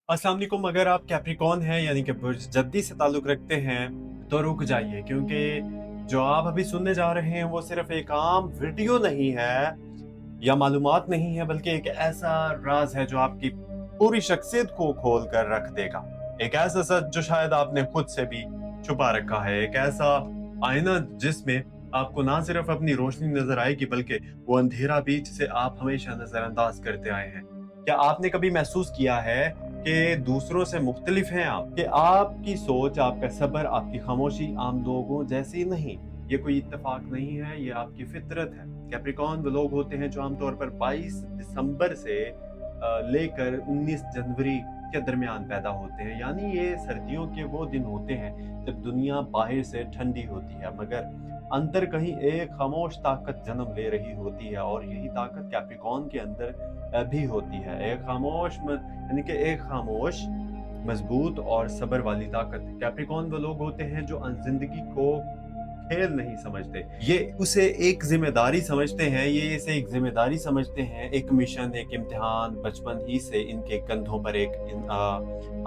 अस्सलाम वालेकुम। अगर आप कैप्रिकॉर्न हैं यानी कि बुर्ज जद्दी से ताल्लुक़ रखते हैं तो रुक जाइए, क्योंकि जो आप अभी सुनने जा रहे हैं वो सिर्फ़ एक आम वीडियो नहीं है या मालूमात नहीं है, बल्कि एक ऐसा राज़ है जो आपकी पूरी शख्सियत को खोल कर रख देगा। एक ऐसा सच जो शायद आपने खुद से भी छुपा रखा है, एक ऐसा आईना जिसमें आपको ना सिर्फ़ अपनी रोशनी नज़र आएगी बल्कि वो अंधेरा भी जिसे आप हमेशा नज़रअंदाज करते आए हैं। क्या आपने कभी महसूस किया है कि दूसरों से मुख्तलिफ हैं आप, कि आपकी सोच, आपका सब्र, आपकी खामोशी आम लोगों जैसी नहीं? ये कोई इत्तेफाक नहीं है, ये आपकी फितरत है। कैप्रिकॉर्न वो लोग होते हैं जो आमतौर पर 22 दिसंबर से लेकर 19 जनवरी के दरमियान पैदा होते हैं। यानी ये सर्दियों के वो दिन होते हैं जब दुनिया बाहर से ठंडी होती है, मगर अंदर कहीं एक खामोश ताकत जन्म ले रही होती है, और यही ताकत कैप्रिकॉर्न के अंदर भी होती है। एक खामोश यानी कि एक खामोश, मजबूत और सब्र वाली ताकत। कैप्रिकॉर्न वो लोग होते हैं जो जिंदगी को खेल नहीं समझते, ये उसे एक जिम्मेदारी समझते हैं, ये इसे एक जिम्मेदारी समझते हैं, एक मिशन, एक इम्तिहान। बचपन ही से इनके कंधों पर एक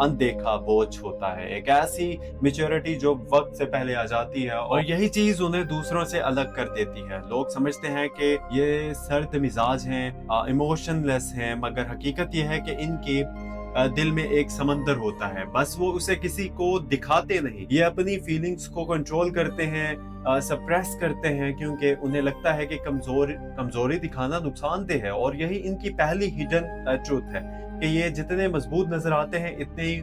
अनदेखा बोझ होता है, एक ऐसी मेच्योरिटी जो वक्त से पहले आ जाती है, और यही चीज उन्हें दूसरों से अलग कर देती है। लोग समझते हैं कि ये सर्द मिजाज हैं, इमोशनलेस हैं, मगर हकीकत यह है कि इनके दिल में एक समंदर होता है, बस वो उसे किसी को दिखाते नहीं। ये अपनी फीलिंग्स को कंट्रोल करते हैं, सप्रेस करते हैं, क्योंकि उन्हें लगता है कि कमजोरी दिखाना नुकसानदेह है। और यही इनकी पहली हिडन ट्रूथ है कि ये जितने मजबूत नजर आते हैं इतने ही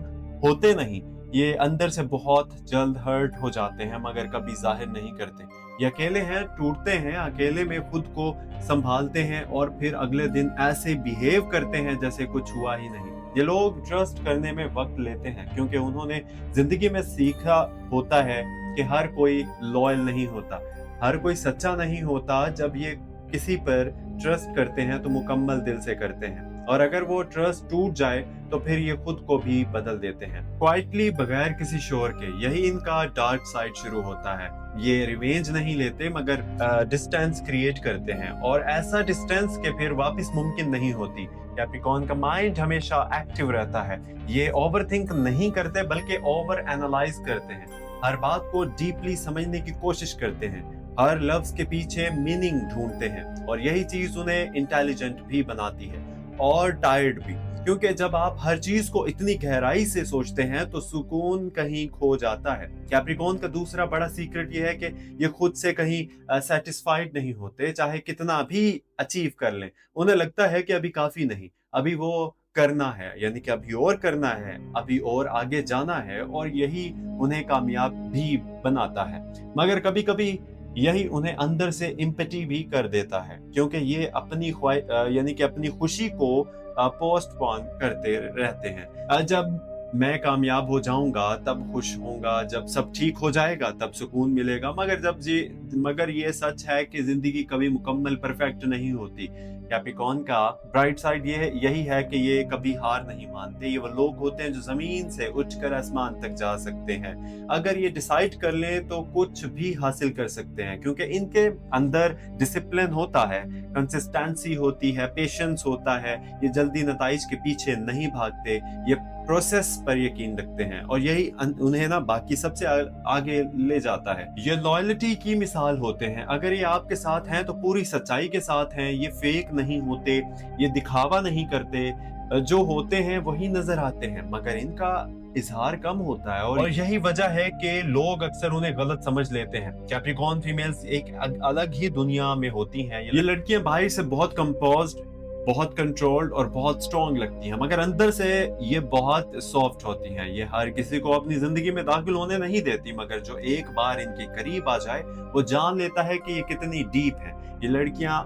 होते नहीं। ये अंदर से बहुत जल्द हर्ट हो जाते हैं, मगर कभी जाहिर नहीं करते। ये अकेले हैं, टूटते हैं, अकेले में खुद को संभालते हैं, और फिर अगले दिन ऐसे बिहेव करते हैं जैसे कुछ हुआ ही नहीं। ये लोग ट्रस्ट करने में वक्त लेते हैं, क्योंकि उन्होंने जिंदगी में सीखा होता है कि हर कोई लॉयल नहीं होता, हर कोई सच्चा नहीं होता। जब ये किसी पर ट्रस्ट करते हैं तो मुकम्मल दिल से करते हैं, और अगर वो ट्रस्ट टूट जाए तो फिर ये खुद को भी बदल देते हैं, क्वाइटली, बगैर किसी शोर के। यही इनका डार्क साइड शुरू होता है। ये रिवेंज नहीं लेते, मगर डिस्टेंस क्रिएट करते हैं, और ऐसा डिस्टेंस के फिर वापस मुमकिन नहीं होती। कैप्रिकॉर्न का माइंड हमेशा एक्टिव रहता है। ये ओवरथिंक नहीं करते बल्कि ओवर एनालाइज करते हैं, हर बात को डीपली समझने की कोशिश करते हैं, हर लफ्ज के पीछे मीनिंग ढूंढते हैं, और यही चीज उन्हें इंटेलिजेंट भी बनाती है और टायर्ड भी, क्योंकि जब आप हर चीज को इतनी गहराई से सोचते हैं तो सुकून कहीं खो जाता है। कैप्रिकॉर्न का दूसरा बड़ा सीक्रेट ये है कि ये खुद से कहीं सेटिस्फाइड नहीं होते, चाहे कितना भी अचीव कर लें। उन्हें लगता है कि अभी काफी नहीं, अभी वो करना है, यानी कि अभी और करना है, अभी और आगे जाना है, और यही उन्हें कामयाब भी बनाता है। मगर कभी कभी यही उन्हें अंदर से इम्पटी भी कर देता है, क्योंकि ये अपनी यानी कि अपनी खुशी को पोस्टपोन करते रहते हैं। जब मैं कामयाब हो जाऊंगा तब खुश होऊंगा, जब सब ठीक हो जाएगा तब सुकून मिलेगा। मगर ये सच है कि जिंदगी कभी मुकम्मल परफेक्ट नहीं होती। कैप्रिकॉर्न का ब्राइट साइड यही है कि ये कभी हार नहीं मानते। ये वो लोग होते हैं जो जमीन से उठकर आसमान तक जा सकते हैं। अगर ये डिसाइड कर लें तो कुछ भी हासिल कर सकते हैं, क्योंकि इनके अंदर डिसिप्लिन होता है, कंसिस्टेंसी होती है, पेशेंस होता है। ये जल्दी नताइज के पीछे नहीं भागते, ये प्रोसेस पर यकीन रखते हैं, और यही उन्हें ना बाकी सबसे आगे ले जाता है। ये लॉयल्टी की मिसाल होते हैं। अगर ये आपके साथ हैं तो पूरी सच्चाई के साथ हैं, ये फेक नहीं होते, ये दिखावा नहीं करते, जो होते हैं वही नजर आते हैं, मगर इनका इजहार कम होता है, और यही वजह है कि लोग अक्सर उन्हें गलत समझ लेते हैं। कैप्रिकॉर्न फीमेल्स एक अलग ही दुनिया में होती हैं। ये लड़कियां बाहर से बहुत कंपोज्ड, बहुत कंट्रोल्ड और बहुत स्ट्रॉन्ग लगती हैं, मगर अंदर से ये बहुत सॉफ्ट होती हैं। ये हर किसी को अपनी जिंदगी में दाखिल होने नहीं देती, मगर जो एक बार इनके करीब आ जाए वो जान लेता है कि ये कितनी डीप है। ये लड़कियां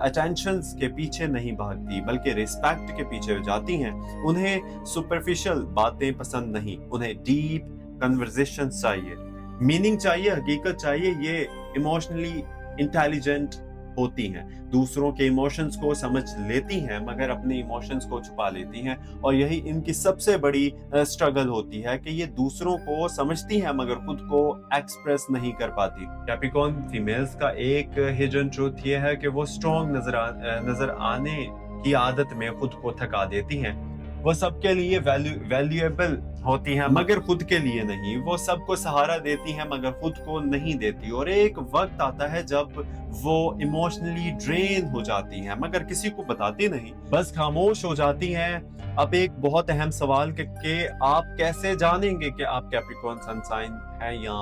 अटेंशंस के पीछे नहीं भागती, बल्कि रिस्पेक्ट के पीछे जाती हैं। उन्हें सुपरफिशियल बातें पसंद नहीं, उन्हें डीप कन्वर्सेशन चाहिए, मीनिंग चाहिए, हकीकत चाहिए। ये इमोशनली इंटेलिजेंट होती हैं, दूसरों के इमोशंस को समझ लेती हैं, मगर अपने इमोशंस को छुपा लेती हैं, और यही इनकी सबसे बड़ी स्ट्रगल होती है कि ये दूसरों को समझती हैं मगर खुद को एक्सप्रेस नहीं कर पाती। कैप्रिकॉर्न फीमेल्स का एक हिडन ट्रूथ ये है कि वो स्ट्रॉन्ग नजर आने की आदत में खुद को थका देती हैं। वो सबके लिए वैल्यूएबल होती हैं मगर खुद के लिए नहीं। वो सबको सहारा देती हैं मगर खुद को नहीं देती, और एक वक्त आता है जब वो इमोशनली ड्रेन हो जाती हैं मगर किसी को बताती नहीं, बस खामोश हो जाती हैं। अब एक बहुत अहम सवाल कि आप कैसे जानेंगे कि आप कैप्रिकॉर्न सन साइन है या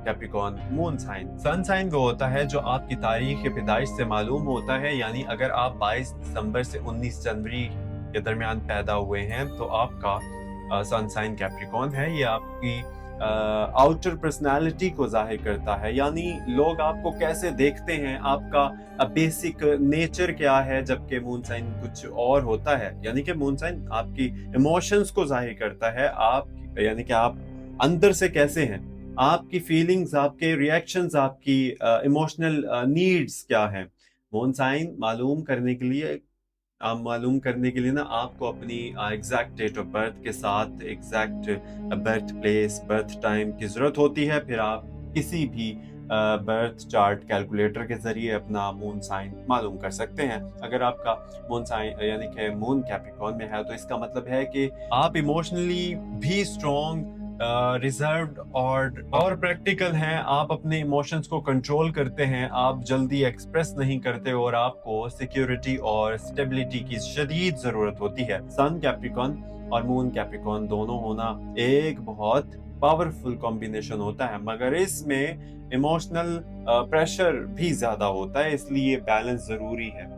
Capricorn moon sign. Sun sign वो होता है जो आपकी तारीख पैदाइश से मालूम होता है, यानी अगर आप 22 दिसंबर से 19 जनवरी के दरमियान पैदा हुए हैं तो आपका सन साइन कैप्रिकॉर्न है। ये आपकी आउटर पर्सनालिटी को जाहिर करता है, यानी लोग आपको कैसे देखते हैं, आपका बेसिक नेचर क्या है, जबकि मून साइन कुछ और होता है। यानी कि मून साइन आपकी इमोशंस को जाहिर करता है, आप यानी कि आप अंदर से कैसे हैं, आपकी फीलिंग्स, आपके रिएक्शंस, आपकी इमोशनल नीड्स क्या हैं। मून साइन मालूम करने के लिए ना आपको अपनी एग्जैक्ट डेट ऑफ बर्थ के साथ exact birth place, birth time की ज़रूरत होती है। फिर आप किसी भी बर्थ चार्ट कैलकुलेटर के ज़रिए अपना मून साइन मालूम कर सकते हैं। अगर आपका मून साइन यानी कि मून कैप्रिकॉर्न में है तो इसका मतलब है कि आप इमोशनली भी स्ट्रॉन्ग, रिजर्व्ड और प्रैक्टिकल हैं। आप अपने इमोशंस को कंट्रोल करते हैं, आप जल्दी एक्सप्रेस नहीं करते, और आपको सिक्योरिटी और स्टेबिलिटी की शदीद ज़रूरत होती है। सन कैप्रिकॉर्न और मून कैप्रिकॉर्न दोनों होना एक बहुत पावरफुल कॉम्बिनेशन होता है, मगर इसमें इमोशनल प्रेशर भी ज़्यादा होता है, इसलिए बैलेंस ज़रूरी है।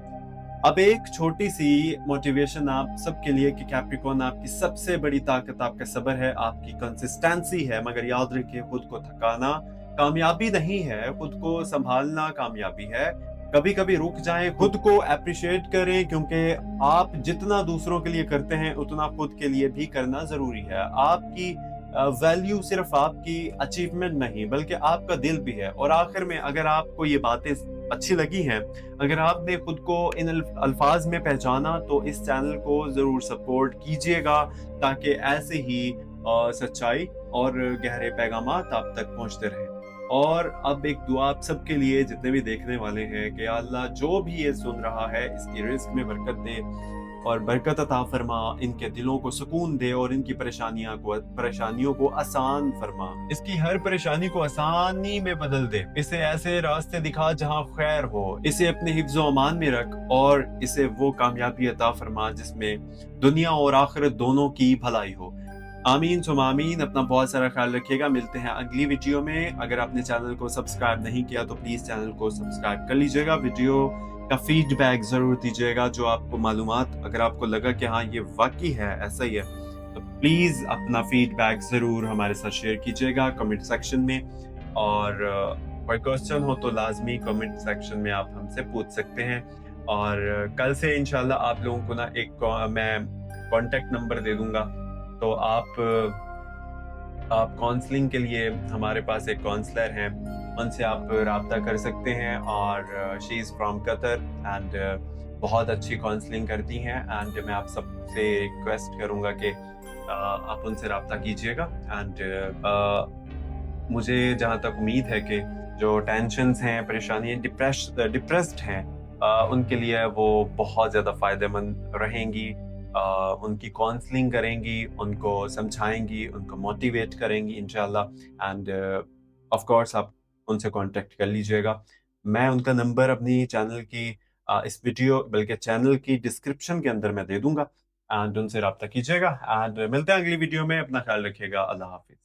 अब एक छोटी सी मोटिवेशन आप सबके लिए कि कैप्रिकॉर्न आपकी सबसे बड़ी ताकत आपका सब्र है, आपकी कंसिस्टेंसी है, मगर याद रखिए खुद को थकाना कामयाबी नहीं है, खुद को संभालना कामयाबी है। कभी-कभी रुक जाएं, खुद को एप्रिशिएट करें, क्योंकि आप जितना दूसरों के लिए करते हैं उतना खुद के लिए भी करना ज़रूरी है। आपकी वैल्यू सिर्फ आपकी अचीवमेंट नहीं बल्कि आपका दिल भी है। और आखिर में अगर आपको ये बातें अच्छी लगी हैं, अगर आपने खुद को इन अल्फाज में पहचाना तो इस चैनल को ज़रूर सपोर्ट कीजिएगा, ताकि ऐसे ही सच्चाई और गहरे पैगामात आप तक पहुंचते रहें। और अब एक दुआ आप सबके लिए जितने भी देखने वाले हैं कि अल्लाह जो भी ये सुन रहा है इसकी रिस्क में बरकत दे और बरकत अता फरमा, इनके दिलों को सुकून दे और इनकी परेशानियों को आसान फरमा, इसकी हर परेशानी को आसानी में बदल दे, इसे ऐसे रास्ते दिखा जहां खैर हो, इसे अपने हिफ्ज़ व अमान में रख और इसे वो कामयाबी अता फरमा जिसमें दुनिया और आखिरत दोनों की भलाई हो। आमीन सुम आमीन। अपना बहुत सारा ख्याल रखिएगा। मिलते हैं अगली वीडियो में। अगर आपने चैनल को सब्सक्राइब नहीं किया तो प्लीज चैनल को सब्सक्राइब कर लीजिएगा। वीडियो का फीडबैक जरूर दीजिएगा, जो आपको मालूमात अगर आपको लगा कि हाँ ये वाकई है, ऐसा ही है, तो प्लीज अपना फीडबैक जरूर हमारे साथ शेयर कीजिएगा कमेंट सेक्शन में। और कोई क्वेश्चन हो तो लाजमी कमेंट सेक्शन में आप हमसे पूछ सकते हैं। और कल से इंशाल्लाह आप लोगों को ना एक मैं कॉन्टेक्ट नंबर दे दूंगा, तो आप काउंसलिंग के लिए हमारे पास एक काउंसलर हैं, उनसे आप राब्ता कर सकते हैं। और she is from Qatar and बहुत अच्छी काउंसलिंग करती हैं। एंड मैं आप सबसे रिक्वेस्ट करूंगा कि आप उनसे राब्ता कीजिएगा। एंड मुझे जहाँ तक उम्मीद है कि जो टेंशन्स हैं, परेशानियाँ, डिप्रेस्ड हैं, उनके लिए वो बहुत ज़्यादा फ़ायदेमंद रहेंगी। उनकी काउंसलिंग करेंगी, उनको समझाएंगी, उनको मोटिवेट करेंगी इंशाल्लाह। एंड ऑफ कोर्स आप उनसे कांटेक्ट कर लीजिएगा। मैं उनका नंबर अपनी चैनल की इस वीडियो बल्कि चैनल की डिस्क्रिप्शन के अंदर मैं दे दूंगा, एंड उनसे रब्ता कीजिएगा। एंड मिलते हैं अगली वीडियो में। अपना ख्याल रखिएगा। अल्लाह हाफिज।